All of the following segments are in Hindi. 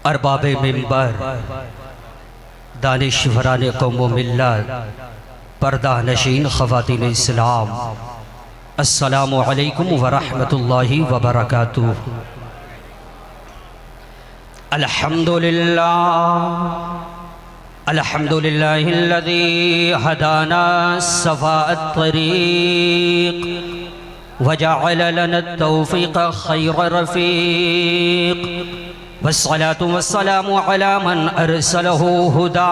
अरबाब मिंबर, दानिशवरान कौम व मिल्लत, पर्दा नशीन ख़वातीन इस्लाम, अस्सलामु अलैकुम व रहमतुल्लाहि व बरकातुहू। अल्हम्दुलिल्लाह अल्हम्दुलिल्लाहिल्लज़ी हदाना सवाअत तरीक़ व जअल लना तौफ़ीक़ खैर रफ़ीक़ वस्सलातु वस्सलामु अला मन अरसलहु हुदा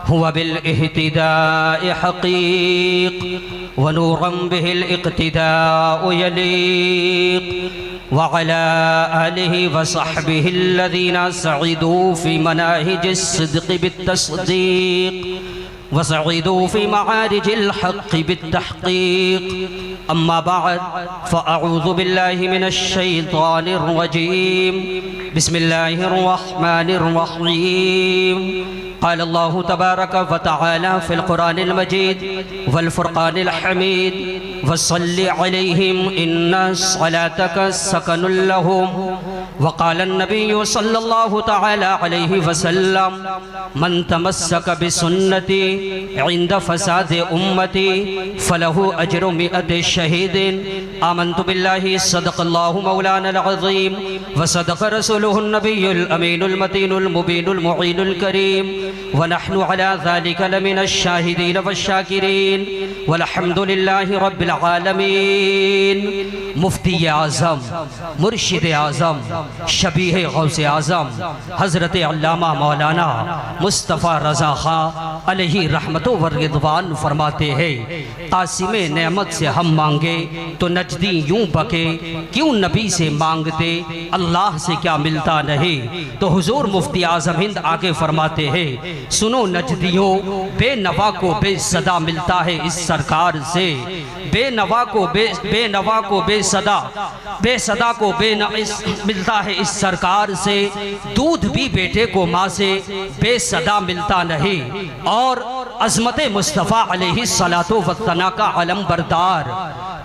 हुवा बिल इहतिदाइ हक़ीक़ व नूरन बिहिल इक़्तिदाउ यलीक़ व अला आलिहि व सहबिहि अल्लज़ीना सअदू फ़ी मनाहिजिस सिद्क़ि बित्तस्दीक़ व सअदू फ़ी मआरिजिल हक़्क़ि बित्तहक़ीक़। अम्मा बअद फ़अऊज़ु बिल्लाहि मिनश शैतानिर रजीम। बिस्मिल्लाहिर रहमानिर रहीम। क़ाल अल्लाहु तबारक व तआला फ़िल क़ुरानिल मजीद वल फ़ुरक़ानिल हमीद वसल्लि अलैहिम इन्ना सलातक सकनुल लहुम। व क़ाल अन्नबिय्यु सल्लल्लाहु तआला अलैहि वसल्लम मन तमस्सक बिसुन्नती इंद फ़सादि उम्मती फ़लहु अज्रु मिअति शहीदिन। आमन्तु बिल्लाहि सदक़ल्लाहु मौलानल अज़ीम व सदक़ रसूलुहुन नबियुल अमीनुल मतीनुल मुबीनुल मुईनुल करीम व नहनु अला ज़ालिका लमिनश शाहिदीन वश्शाकिरीन वल्हम्दुलिल्लाहि रब्बिल आलमीन। मुफ्ती आज़म, मुर्शिद आज़म, शबीह गौसे आज़म हज़रत अल्लामा मौलाना मुस्तफ़ा रज़ा ख़ां अलैहि रहमतो व रिज़वान फरमाते हैं, क़ासिमे नेमत से हम मांगे तो नजदी यूं बके, क्यों नबी से मांगते अल्लाह से क्या मिलता नहीं। तो हुजूर मुफ्ती आज़म हिंद आके फरमाते हैं, सुनो नजदियों, बेनवा को बेसदा मिलता है इस सरकार से। बेनवा को बेसदा को मिलता है इस सरकार से। दूध भी बेटे को माँ से बेसदा मिलता नहीं। और अज़मत मुस्तफ़ा अलैहि सलातो व सना का अलम बरदार,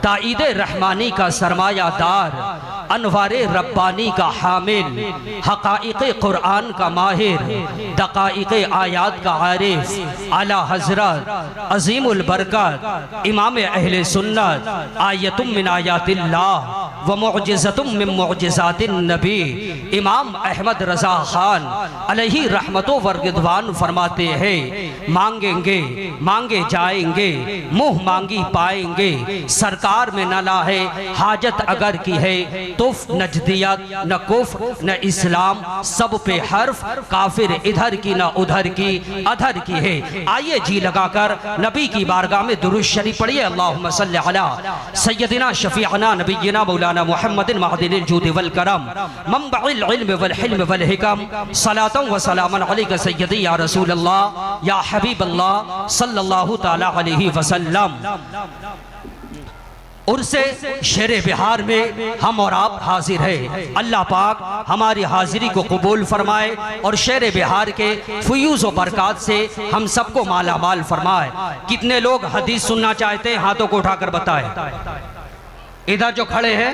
ताईद रहमानी का सरमायादार, अनवारे रब्बानी का हामिल, हक़ाइक़ कुरान का माहिर, दक़ाइक़ आयात का आरिफ, आला हज़रत अज़ीमुल बरकत इमाम अहले सुन्नत, आयतुम मिन आयातिल्लाह व मुअजिज़तुम मिन मुअजिज़ातिन नबी, इमाम अहमद रज़ा ख़ान अलैहि रहमतो व रिज़वान फरमाते हैं, मांगेंगे मांगे जाएंगे, मुँह मांगी पाएंगे। सरकार में न लाहे हाजत अगर की है तो न नजदियत न कुफ्र न इस्लाम, सब पे हर्फ काफिर इधर की न उधर की अधर की है। आइए जी लगाकर नबी की बारगाह में दुरूद शरीफ पढ़िए। अल्लाहुम्मा सल्लि अला सय्यदिना शफीअना नबिय्यिना मौलाना मुहम्मदिन मअदिनिल जूद वल करम मंबइल इल्म वल हिल्म वल हिकम सलातन व सलामन अलैका सय्यदी या रसूल अल्लाह या हबीब अल्लाह सल्लल्लाहु तआला अलैहि वसल्लम। उर्से शेर बिहार में हम और आप हाजिर है। अल्लाह पाक हमारी हाजिरी को कबूल फरमाए और शेर बिहार के फयूज़ व बरक़ात से हम सबको माला माल फरमाए। कितने लोग हदीस सुनना चाहते हैं, हाथों को उठाकर बताएं। इधर जो खड़े हैं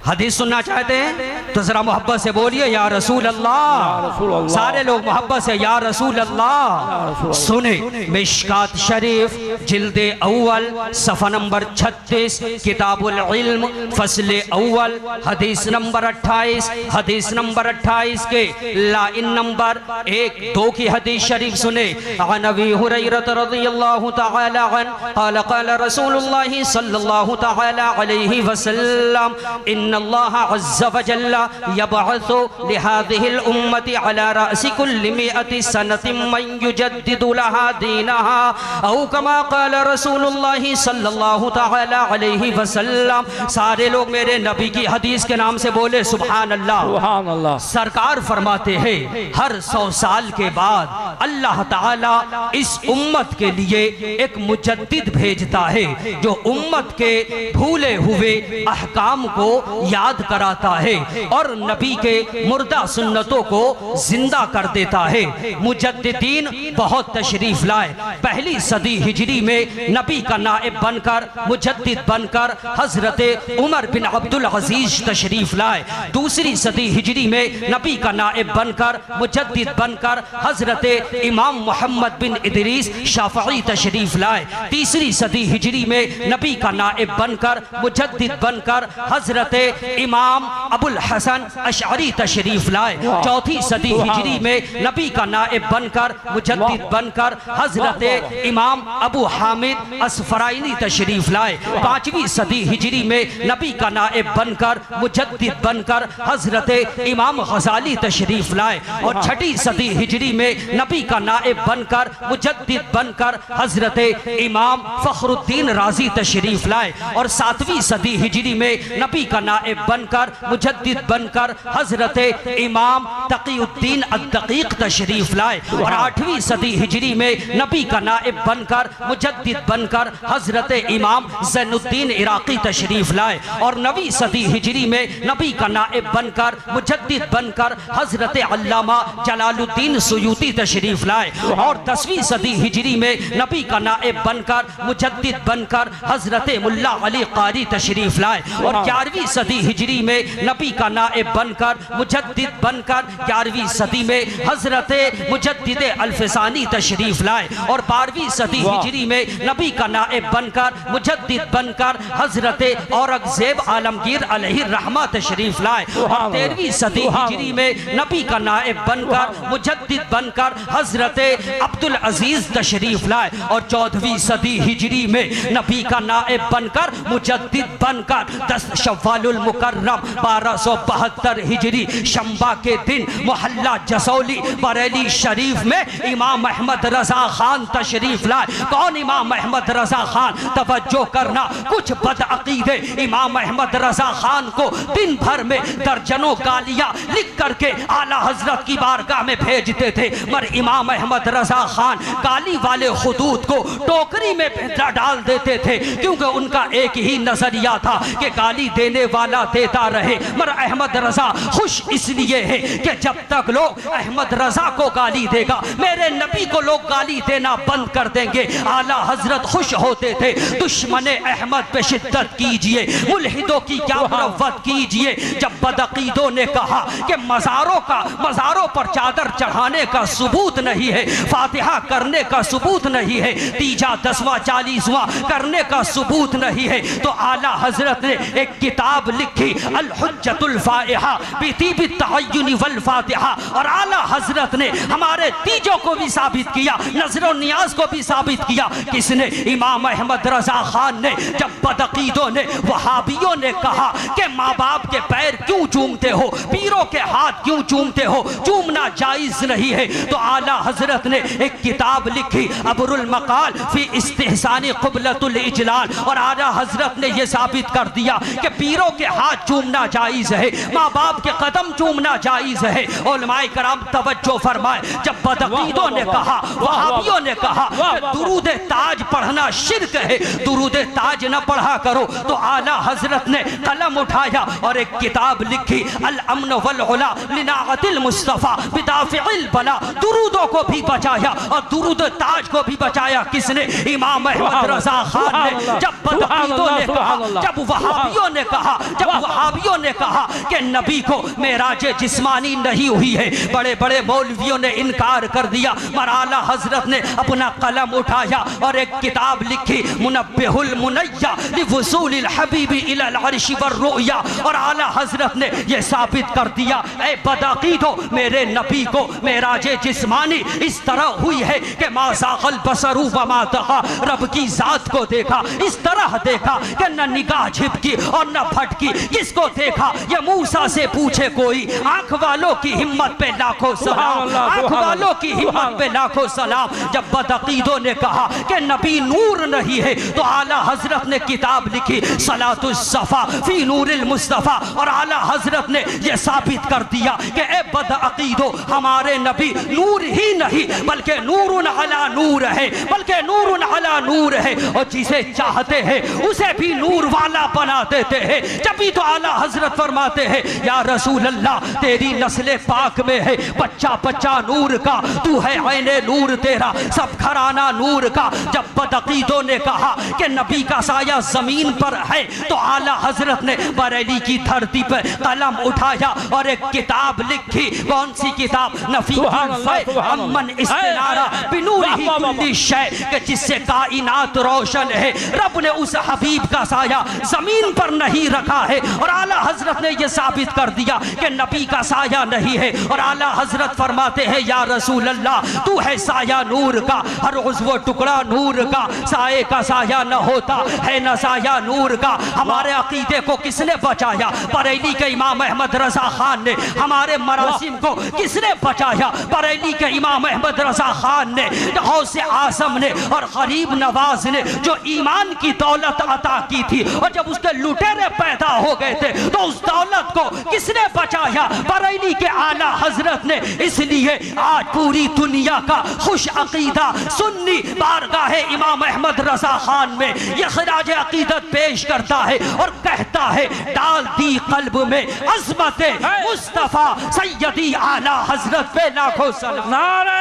हदीस सुनना चाहते हैं तो जरा मोहब्बत से बोलिए या रसूल अल्लाह। सारे लोग मोहब्बत से या रसूल अल्लाह। सुने मिशकात शरीफ जिल्दे अव्वल सफ़ा नंबर 36 किताबुल इल्म फस्ल अव्वल हदीस नंबर 28, हदीस नंबर 28 के लाइन नंबर 1-2 की हदीस शरीफ सुने। अन अबी हुरैरा रज़ियल्लाहु तआला अन्हु क़ाल क़ाल रसूलुल्लाह सल्लल्लाहु तआला अलैहि वसल्लम इन्नल्लाह अज़्ज़ व जल्ल यबअसु लिहाज़िहिल उम्मति अला रअसि कुल्लि मिअति सनतिन मन युजद्दिदु लहा दीनहा औ कमा क़ाल रसूलुल्लाह सल्लल्लाहु तआला अलैहि वसल्लम। सारे लोग मेरे नबी की हदीस के नाम से बोले सुभान अल्लाह। सुभान अल्लाह। सरकार फरमाते हैं हर 100 साल के बाद अल्लाह ताला इस उम्मत के लिए एक मुजद्दिद भेजता है जो उम्मत के भूले हुए अहकाम को याद कराता है और नबी के मुर्दा सुन्नतों को जिंदा कर देता है। मुजद्दिदीन बहुत तशरीफ लाए। पहली सदी हिजरी में नबी का नाइब बनकर, मुजद्दिद बनकर हजरत उमर बिन अब्दुल अजीज तशरीफ लाए। दूसरी सदी हिजरी में नबी का नाइब बनकर, मुजद्दिद बनकर हजरत इमाम मोहम्मद बिन इदरीस शाफई तशरीफ लाए। तीसरी सदी हिजरी में नबी का नाइब बनकर, मुजद्दिद बनकर हजरत इमाम अबुल हसन अशअरी तशरीफ लाए। चौथी सदी हिजरी में नबी का नाइब बनकर, मुजद्दिद बनकर हजरत इमाम अबू हामिद असफराइनी तशरीफ लाए। पांचवी सदी हिजरी में नबी का नाइब बनकर, मुजद्दिद बनकर हजरत इमाम गजाली तशरीफ लाए। और छठी सदी हिजरी में नबी का नाइब बनकर, मुजद्दिद बनकर हजरत इमाम फखरुद्दीन राजी तशरीफ लाए। और सातवीं सदी हिजरी में नबी का नाइब बनकर, मुजद्दिद बनकर हजरत इमाम तकीउद्दीन अद-दकीक तशरीफ लाए। और आठवीं सदी हिजरी में नबी का नाइब बनकर, मुजद्दिद बनकर हजरत इमाम ज़ैनुद्दीन इराकी तशरीफ लाए। और नवीं सदी हिजरी में नबी का नाइब बनकर, मुजद्दिद बनकर हजरत अल्लामा जलालुद्दीन सुयूती तशरीफ लाए। और 10वीं सदी हिजरी में नबी का नाइब बनकर, मुजद्दिद बनकर हजरत मुल्ला अली कारी तशरीफ लाए। और 11वीं सदी हिजरी में नबी का नाइब बनकर, मुजद्दिद बनकर 11वीं सदी में हजरत मुजद्दिद अल्फसानी तशरीफ लाए। और 12वीं सदी हिजरी में नबी का नाइब बनकर, मुजद्दिद बनकर हजरत औरंगजेब आलमगीर अलैहि रहमा तशरीफ लाए। और 13वीं सदी हिजरी में नबी का नाइब बनकर, मुजद्दिद बनकर हजरत अब्दुल अजीज तशरीफ लाए। और 14वीं सदी हिजरी में नबी का नाइब बनकर, मुजद्दिद बनकर 10 शव्वालुल मुकर्रम 1272 हिजरी शंबा के दिन मोहल्ला जसौली बरेली शरीफ में इमाम अहमद रजा खान तशरीफ लाए। कौन इमाम अहमद रजा खान? तवज्जो करना, कुछ बदअकीदे इमाम अहमद रजा खान को दिन भर में दर्जनों गालियां लिख करके आला हजरत की बारगाह में भेजते थे, मगर इमाम अहमद रजा खान गाली वाले खुदूत को टोकरी में डाल देते थे, क्योंकि उनका एक ही नजरिया था कि गाली देने वाला देता रहे। मगर अहमद रजा खुश इसलिए है कि जब तक लोग अहमद रजा को गाली देगा, मेरे नबी को लोग गाली देना बंद कर देंगे। आला हजरत खुश होते थे। दुश्मने अहमद पे शिद्दत कीजिए, मुल्हिदों की क्या मुरव्वत कीजिए। जब बदअकीदों ने कहा कि मज़ारों पर चादर चढ़ाने का सबूत नहीं है, फातिहा करने का सबूत नहीं है, तीजा 10वां 40वां करने का सबूत नहीं है, तो आला हजरत ने एक किताब लिखी अल हुज्जतुल फाइहा बितीबी तअय्युन वल फातिहा। और आला हजरत ने हमारे तीजों को भी साबित किया, नजर नियाज को भी साबित किया। किसने? इमाम अहमद रजा खान ने। जब बदअकीदों ने, वहाबियों ने कहा कि माँ बाप के पैर क्यों चूमते हो, पीरों के हाथ क्यों चूमते हो, चूमना जायज नहीं है, तो आला हजरत ने एक किताब लिखी अबरुल मकाल फी इस्तिहसानी क़ुबलतुल इजलाल। और आला हजरत ने यह साबित कर दिया कि पीरों के हाथ चूमना जायज है, माँ बाप के कदम चूमना जायज है। उलमाए कराम तवज्जो फरमाए, जब बदअकीदों ने कहा, वहाबियों ने कहा दुरूद ताज पढ़ना शिर्क है, दुरूद ताज न पढ़ा करो, तो आला हजरत ने कलम उठाया और एक किताब लिखी अल अमन वल उला लिनाअतिल मुस्तफा बिदाफिल बला। दुरूदों को भी बचाया और दुरूद ताज को भी बचाया। किसने? इमाम अहमद रजा खान ने। जब बदअकीदों ने कहा, जब वहाबियों ने कहा, जब वहाबियों ने कहा कि नबी को मेराज जिस्मानी नहीं हुई है, बड़े बड़े मौलवियों ने इनकार कर दिया, मगर आला हजरत ने अपना कलम उठाया और एक किताब लिखी मुनब्बिहुल मुनय्या लिवुसूलिल हबीबी इलल अर्श वर्रुया। और आला हजरत ने यह साबित कर दिया, ऐ बदअकीदो, मेरे नबी को मेराज जिस्मानी इस तरह हुई है कि मा ज़ाग़ल बसरु व मा तग़ा, रब की जात को देखा, इस तरह देखा कि न निगाह झिपकी और न फटकी। किसको देखा? ये मूसा से पूछे कोई। आंख वालों की हिम्मत पे लाखों सलाम, आंख वालों की हिम्मत पे लाखों सलाम। जब बदअकीदों ने कहा कि नबी नूर नहीं है, तो आला हजरत ने किताब लिखी सलातुस सफा फी नूरिल मुस्तफा। और आला हजरत ने यह साबित कर दिया कि ए बदअकीदो, हमारे नबी नूर ही नहीं बल्कि नूरुन अला नूर है, बल्कि नूरुन अला नूर है। और जिसे चाहते हैं उसे भी नूर वाला बना देते हैं। जभी तो आला हजरत फरमाते हैं या रसूल अल्लाह तेरी नस्ल पाक में है बच्चा बच्चा नूर का, तू है ऐने नूर, तेरा सब घराना नूर का। जब बदअकीदों ने कहा कि नबी का साया जमीन पर है तो आला हजरत ने बरेली की धरती पर कलम उठाया और एक किताब लिखी। कौन सी किताब? नफी अमन इस्तिनारा बिनूरिही कुल्ली शै, कि जिससे कायनात रोशन है। रब ने उस हबीब का साया जमीन पर नहीं रखा है और आला हजरत ने यह साबित कर दिया कि नबी का साया नहीं है। और आला हजरत फरमाते हैं या रसूल अल्लाह तू है साया नूर का, हर उज़्व टुकड़ा नूर का, साए का साया न होता है न साया नूर का। हमारे अकीदे को किसने बचाया? बरेली के इमाम अहमद रजा खान ने। हमारे मरासिम को किसने बचाया? बरेली के इमाम अहमद रजा खान ने, गौसे आज़म ने और गरीब नवाज ने जो ईमान की दौलत अता की थी। और जब उसके लुटेरे पैदा हो गए थे तो उस दौलत को किसने बचाया? बरेली के आला हजरत ने। इसलिए आज पूरी दुनिया का खुश अकीदा सुन्नी बारगाह इमाम अहमद रजा खान में यह खिराज अकीदत पेश करता है और कहता है डाल दी कल्ब में अज़मत मुस्तफा सैयदी आला हजरत पे लाखों सलाम। नारे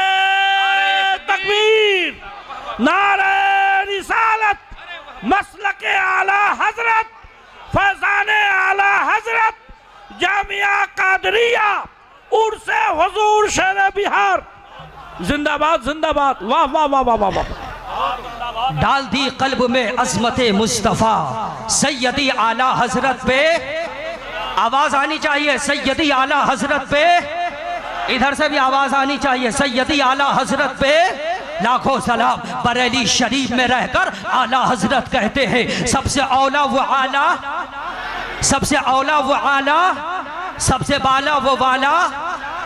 तकबीर, नारे रिसालत, मसलके आला हजरत, फैज़ाने आला हजरत, जामिया कादरिया, उर्से हुजूर शेर बिहार, जिंदाबाद जिंदाबाद। वाह वाह वाह वाह वाह वाह। डाल दी कल्ब में अज़मत मुस्तफा सैयदी आला हजरत पे। आवाज आनी चाहिए सैयदी आला हजरत पे। इधर से भी आवाज आनी चाहिए सैयदी आला हजरत पे लाखों सलाम। बरेली शरीफ में रहकर आला हजरत कहते हैं सबसे औला वो आला, सबसे औला वो आला, सबसे बाला वो वाला,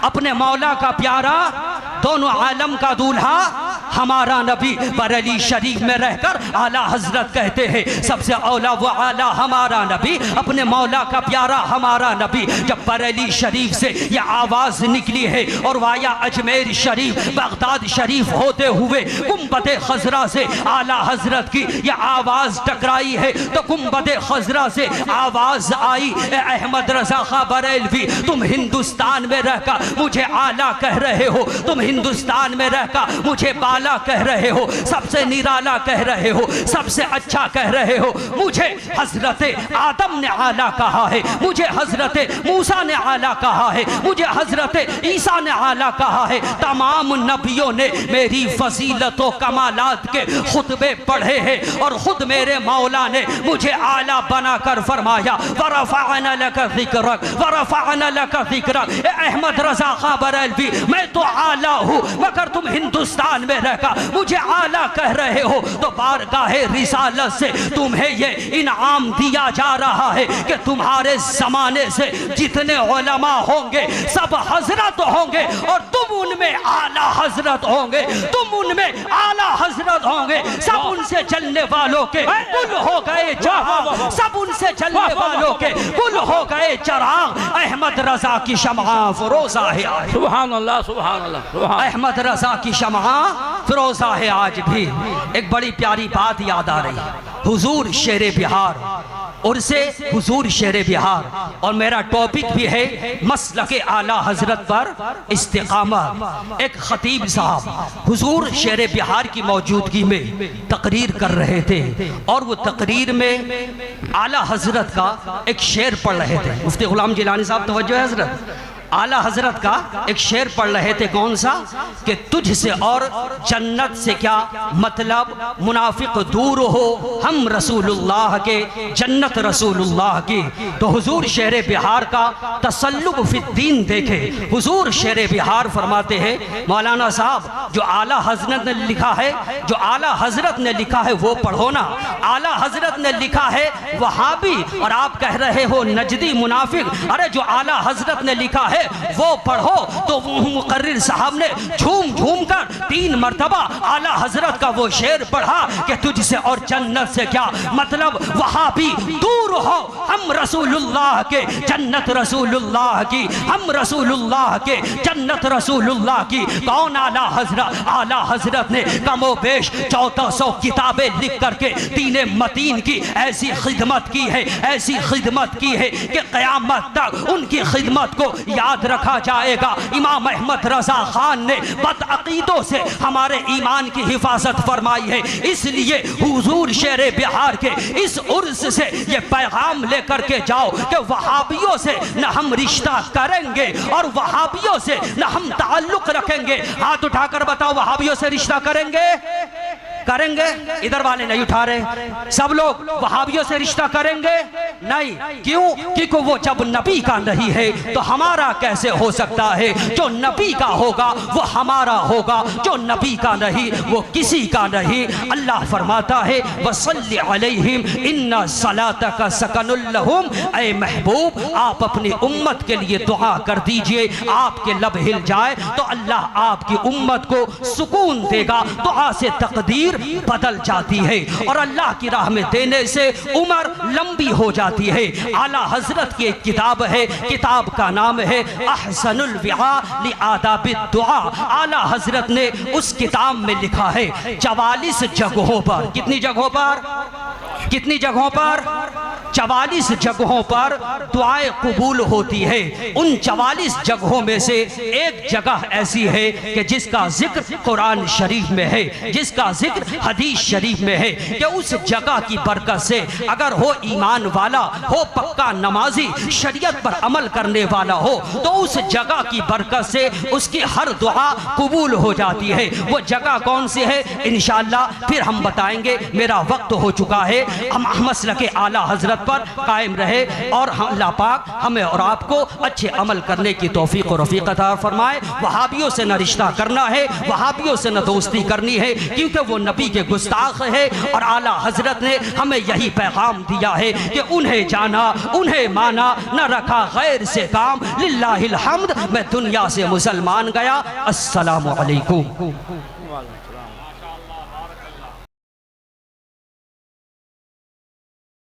अपने मौला का प्यारा, दोनों आलम का दूल्हा हमारा नबी। बरेली शरीफ में रहकर आला हजरत कहते हैं सबसे औला वो आला हमारा नबी, अपने मौला का प्यारा हमारा नबी। जब बरेली शरीफ से यह आवाज़ निकली है और वाया अजमेर शरीफ बगदाद शरीफ होते हुए गुंबद खजरा से आला हजरत की यह आवाज़ टकराई है तो गुंबद खजरा से आवाज़ आई अहमद रजा खां बरेलवी तुम हिंदुस्तान में रहकर मुझे आला कह रहे हो, तुम हिंदुस्तान में रहकर मुझे बाला कह रहे हो, सबसे निराला कह रहे हो, सबसे अच्छा कह रहे हो। मुझे हजरत आदम ने आला कहा है, मुझे हजरत मूसा ने आला कहा है, मुझे हजरत ईसा ने आला कहा है। तमाम नबियों ने मेरी फजीलत व कमालात के खुतबे पढ़े हैं और खुद मेरे मौला ने मुझे आला बनाकर फरमाया वरफ़अना लका ज़िक्रक वरफ़अना लका ज़िक्रक। अहमद रजा खां बरेलवी मैं तो आला हूँ मगर तुम हिंदुस्तान में रहकर मुझे आला कह रहे हो तो बारगाहे रिसालत से तुम्हें ये इनाम दिया जा रहा है कि तुम्हारे जमाने से जितने उलमा होंगे सब हजरत होंगे और तुम उनमें आला हजरत होंगे, तुम उनमें आला हजरत होंगे। सब उनसे चलने वालों के कुल हो गए चराग, सब उनसे चलने वालों के कुल हो गए चराग। अहमद रजा की शमआ फरोजा है आज। सुभान अल्लाह सुभान अल्लाह। अहमद रजा की शमआ फरोजा है आज भी। एक बड़ी प्यारी बात याद आ रही, हुजूर शेर बिहार और से हुजूर शेर बिहार, और मेरा टॉपिक भी है मसलके आला हजरत पर इस्तिकामत। एक खतीब साहब हुजूर शेर बिहार की मौजूदगी में तकरीर कर रहे थे और वो तकरीर में आला हजरत का एक शेर पढ़ रहे थे। मुफ्ती गुलाम जिलानी साहब तवज्जो है हजरत। आला हजरत का एक शेर पढ़ रहे थे, कौन सा? कि तुझसे और जन्नत से क्या मतलब, मुनाफिक दूर हो हम रसूलुल्लाह के, जन्नत रसूलुल्लाह की। तो हुजूर शेर बिहार का तसल्लुब फिद्दीन देखे। हुजूर शेर बिहार फरमाते हैं मौलाना साहब जो आला हजरत ने लिखा है, जो आला हजरत ने लिखा है वो पढ़ो ना। आला हजरत ने लिखा है वहाबी और आप कह रहे हो नजदी मुनाफिक। अरे जो आला हजरत ने लिखा है है वो पढ़ो। तो मुकर्रिर साहब ने झूम झूम कर 3 मरतबा आला हजरत का वो शेर पढ़ा कि तुझसे और जन्नत से क्या मतलब, वहां भी दूर हो, हम रसूलुल्लाह के, जन्नत रसूलुल्लाह की, हम रसूलुल्लाह के, जन्नत रसूलुल्लाह की। कौन आला हजरत? आला हजरत ने कमोबेश 1400 किताबें लिख करके दीने मतीन की ऐसी खिदमत की है, ऐसी खिदमत की है कि क़यामत तक उनकी खिदमत को याद रखा जाएगा। इमाम अहमद रजा खान ने बदअकीदों से हमारे ईमान की हिफाजत फरमाई है, इसलिए हुजूर शेर बिहार के इस उर्स से ये पैगाम लेकर के जाओ कि वहाबियों से न हम रिश्ता करेंगे और वहाबियों से न हम ताल्लुक रखेंगे। हाथ उठाकर बताओ, वहाबियों से रिश्ता करेंगे? करेंगे? इधर वाले नहीं उठा रहे। सब लोग वहाबियों से रिश्ता करेंगे? नहीं। क्यों? क्योंकि वो जब नबी का नहीं है तो हमारा कैसे हो सकता है? जो नबी का होगा वो हमारा होगा, जो नबी का नहीं वो किसी का नहीं। अल्लाह फरमाता है वसल्लि अलैहिम इन्ना सलातका सकनुल लहुम। ऐ महबूब, आप अपनी उम्मत के लिए दुआ कर दीजिए, आपके लब हिल जाए तो अल्लाह आपकी उम्मत को सुकून देगा। दुआ से तकदीर बदल जाती है और अल्लाह की राह में देने से उम्र लंबी हो जाती है। आला हजरत की एक किताब है, किताब का नाम है अहसनुल विआ लि आदाबिद दुआ। आला हजरत ने उस किताब में लिखा है 44 जगहों पर, कितनी जगहों पर? कितनी जगहों पर? 44 जगहों पर दुआएं कबूल होती है। उन 44 जगहों में से एक जगह ऐसी है कि जिसका जिक्र कुरान शरीफ में है, जिसका जिक्र हदीस शरीफ में है कि उस जगह की बरकत से अगर हो ईमान वाला हो, पक्का नमाजी, शरीयत पर अमल करने वाला हो, तो उस जगह की बरकत से उसकी हर दुआ कबूल हो जाती है। वो जगह कौन सी है इंशाअल्लाह फिर हम बताएंगे। मेरा वक्त हो चुका है। हम मसलक के आला हजरत पर कायम रहे और अल्लाह पाक हमें और आपको अच्छे अमल करने की तौफीक और रफ़ीक अता फरमाए। वहाबियों से न रिश्ता करना है, वहाबियों से न दोस्ती करनी है, क्योंकि वो नबी के गुस्ताख है। और आला हजरत ने हमें यही पैगाम दिया है कि उन्हें जाना, उन्हें माना, न रखा गैर से काम। लिल्लाहिल हम्द। मैं दुनिया से मुसलमान गया। अस्सलामु अलैकुम।